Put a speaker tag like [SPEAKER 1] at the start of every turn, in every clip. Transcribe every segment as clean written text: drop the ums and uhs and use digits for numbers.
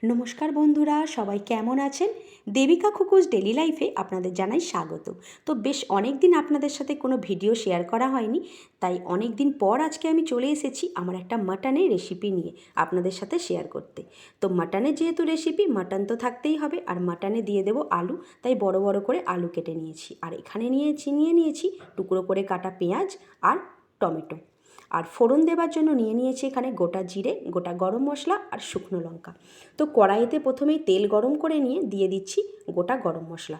[SPEAKER 1] নমস্কার বন্ধুরা, সবাই কেমন আছেন? দেবিকা কুকুজ ডেলি লাইফে আপনাদের জানাই স্বাগত। তো বেশ অনেক দিন আপনাদের সাথে কোনো ভিডিও শেয়ার করা হয়নি, তাই অনেক দিন পর আজকে আমি চলে এসেছি আমার একটা মাটনের রেসিপি নিয়ে আপনাদের সাথে শেয়ার করতে। তো মাটনের যেহেতু রেসিপি, মাটন তো থাকতেই হবে, আর মাটনে দিয়ে দেবো আলু, তাই বড় বড় করে আলু কেটে নিয়েছি। আর এখানে নিয়েছি টুকরো করে কাটা পেঁয়াজ আর টমেটো। আর ফোড়ন দেবার জন্য নিয়েছি এখানে গোটা জিরে, গোটা গরম মশলা আর শুকনো লঙ্কা। তো কড়াইতে প্রথমেই তেল গরম করে নিয়ে দিয়ে দিচ্ছি গোটা গরম মশলা।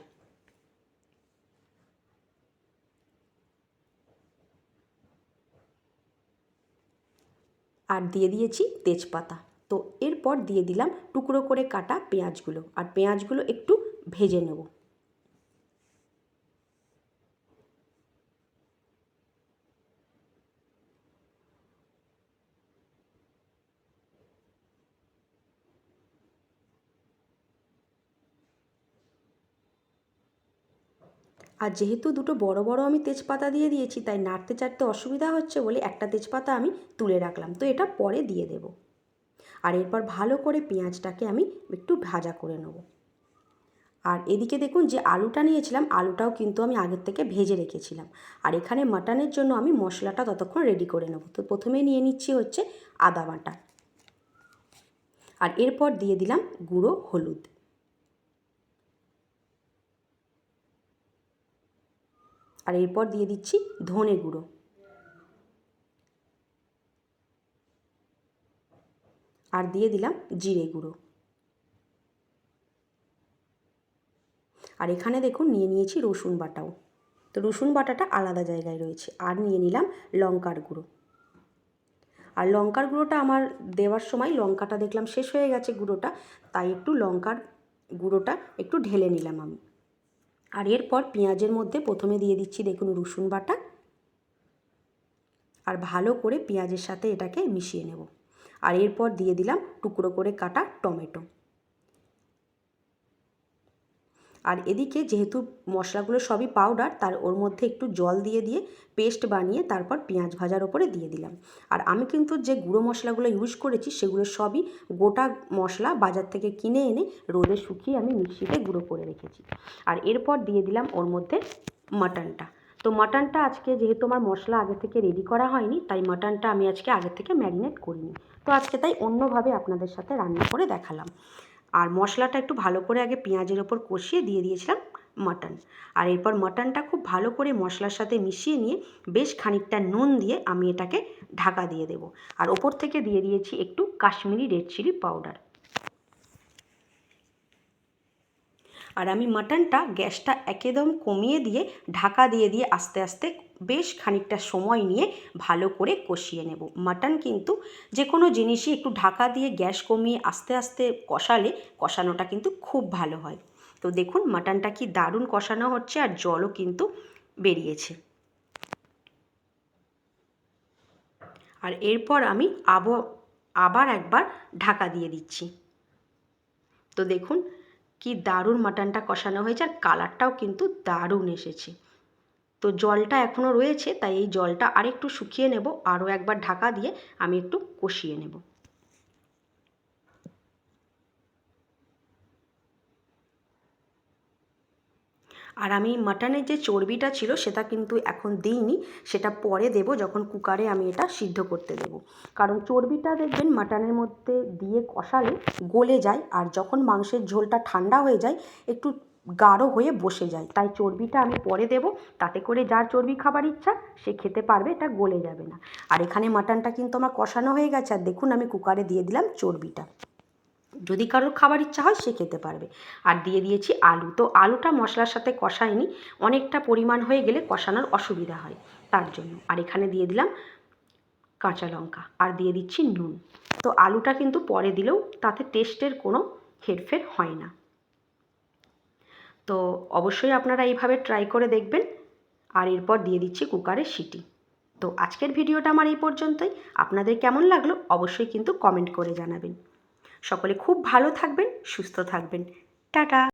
[SPEAKER 1] আর দিয়ে দিয়েছি তেজপাতা। তো এরপর দিয়ে দিলাম টুকরো করে কাটা পেঁয়াজগুলো, আর পেঁয়াজগুলো একটু ভেজে নেব। আর যেহেতু দুটো বড় বড় আমি তেজপাতা দিয়ে দিয়েছি, তাই নাড়তে চাড়তে অসুবিধা হচ্ছে বলে একটা তেজপাতা আমি তুলে রাখলাম, তো এটা পরে দিয়ে দেব। আর এরপর ভালো করে পেঁয়াজটাকে আমি একটু ভাজা করে নেব। আর এদিকে দেখুন, যে আলুটা নিয়েছিলাম আলুটাও কিন্তু আমি আগের থেকে ভেজে রেখেছিলাম। আর এখানে মাটনের জন্য আমি মশলাটা ততক্ষণ রেডি করে নেব। তো প্রথমে নিয়ে নিচ্ছি হচ্ছে আদা বাটা, আর এরপর দিয়ে দিলাম গুঁড়ো হলুদ, আর এরপর দিয়ে দিচ্ছি ধনে গুঁড়ো, আর দিয়ে দিলাম জিরে গুঁড়ো। আর এখানে দেখুন নিয়ে নিয়েছি রসুন বাটাও। তো রসুন বাটাটা আলাদা জায়গায় রয়েছে। আর নিয়ে নিলাম লঙ্কার গুঁড়ো। আর লঙ্কার গুঁড়োটা আমার দেওয়ার সময় লঙ্কাটা দেখলাম শেষ হয়ে গেছে গুঁড়োটা, তাই একটু লঙ্কার গুঁড়োটা একটু ঢেলে নিলাম আমি। আর এরপর পেঁয়াজের মধ্যে প্রথমে দিয়ে দিচ্ছি দেখুন রসুন বাটা, আর ভালো করে পেঁয়াজের সাথে এটাকে মিশিয়ে নেব। আর এরপর দিয়ে দিলাম টুকরো করে কাটা টমেটো। আর এদিকে যেহেতু মশলাগুলো সবই পাউডার, তার ওর মধ্যে একটু জল দিয়ে পেস্ট বানিয়ে তারপর পেঁয়াজ ভাজার ওপরে দিয়ে দিলাম। আর আমি কিন্তু যে গুঁড়ো মশলাগুলো ইউজ করেছি সেগুলো সবই গোটা মশলা বাজার থেকে কিনে এনে রোদে শুকিয়ে আমি মিক্সিতে গুঁড়ো করে রেখেছি। আর এরপর দিয়ে দিলাম ওর মধ্যে মাটনটা। তো মাটনটা আজকে যেহেতু আমার মশলা আগে থেকে রেডি করা হয়নি, তাই মাটনটা আমি আজকে আগে থেকে ম্যারিনেট করিনি। তো আজকে তাই অন্যভাবে আপনাদের সাথে রান্না করে দেখালাম। আর মশলাটা একটু ভালো করে আগে পেঁয়াজের ওপর কষিয়ে দিয়ে দিয়েছিলাম মাটন। আর এরপর মাটনটা খুব ভালো করে মশলার সাথে মিশিয়ে নিয়ে বেশ খানিকটা নুন দিয়ে আমি এটাকে ঢাকা দিয়ে দেব। আর ওপর থেকে দিয়ে দিয়েছি একটু কাশ্মীরি রেড চিলি পাউডার। আর আমি মাটনটা গ্যাসটা একদম কমিয়ে দিয়ে ঢাকা দিয়ে আস্তে আস্তে বেশ খানিকটা সময় নিয়ে ভালো করে কষিয়ে নেব। মাটন কিন্তু যে কোনো জিনিসই একটু ঢাকা দিয়ে গ্যাস কমিয়ে আস্তে আস্তে কষালে কষানোটা কিন্তু খুব ভালো হয়। তো দেখুন মাটনটা কি দারুণ কষানো হচ্ছে, আর জলও কিন্তু বেরিয়েছে। আর এরপর আমি আবার একবার ঢাকা দিয়ে দিচ্ছি। তো দেখুন কি দারুণ মাটনটা কষানো হয়েছে, আর কালারটাও কিন্তু দারুণ এসেছে। তো জলটা এখনও রয়েছে, তাই এই জলটা আরেকটু শুকিয়ে নেব। আরও একবার ঢাকা দিয়ে আমি একটু কষিয়ে নেব। আর আমি মাটনের যে চর্বিটা ছিল সেটা কিন্তু এখন দিইনি, সেটা পরে দেব যখন কুকারে আমি এটা সিদ্ধ করতে দেব। কারণ চর্বিটা দেখবেন মাটনের মধ্যে দিয়ে কষালে গলে যায়, আর যখন মাংসের ঝোলটা ঠান্ডা হয়ে যায় একটু গাঢ় হয়ে বসে যায়। তাই চর্বিটা আমি পরে দেব, তাতে করে যার চর্বি খাবার ইচ্ছা সে খেতে পারবে, এটা গলে যাবে না। আর এখানে মাটনটা কিন্তু আমার কষানো হয়ে গেছে, আর দেখুন আমি কুকারে দিয়ে দিলাম চর্বিটা। যদি কারোর খাবার ইচ্ছা হয় সে খেতে পারবে। আর দিয়ে দিয়েছি আলু। তো আলুটা মশলার সাথে কষাইনি, অনেকটা পরিমাণ হয়ে গেলে কষানোর অসুবিধা হয় তার জন্য। আর এখানে দিয়ে দিলাম কাঁচা লঙ্কা, আর দিয়ে দিচ্ছি নুন। তো আলুটা কিন্তু পরে দিলেও তাতে টেস্টের কোনো হেরফের হয় না। তো অবশ্যই আপনারা এইভাবে ট্রাই করে দেখবেন। আর এরপর দিয়ে দিচ্ছি কুকারের সিটি। তো আজকের ভিডিওটা আমার এই পর্যন্তই। আপনাদের কেমন লাগলো অবশ্যই কিন্তু কমেন্ট করে জানাবেন। সকলে খুব ভালো থাকবেন, সুস্থ থাকবেন। টাটা।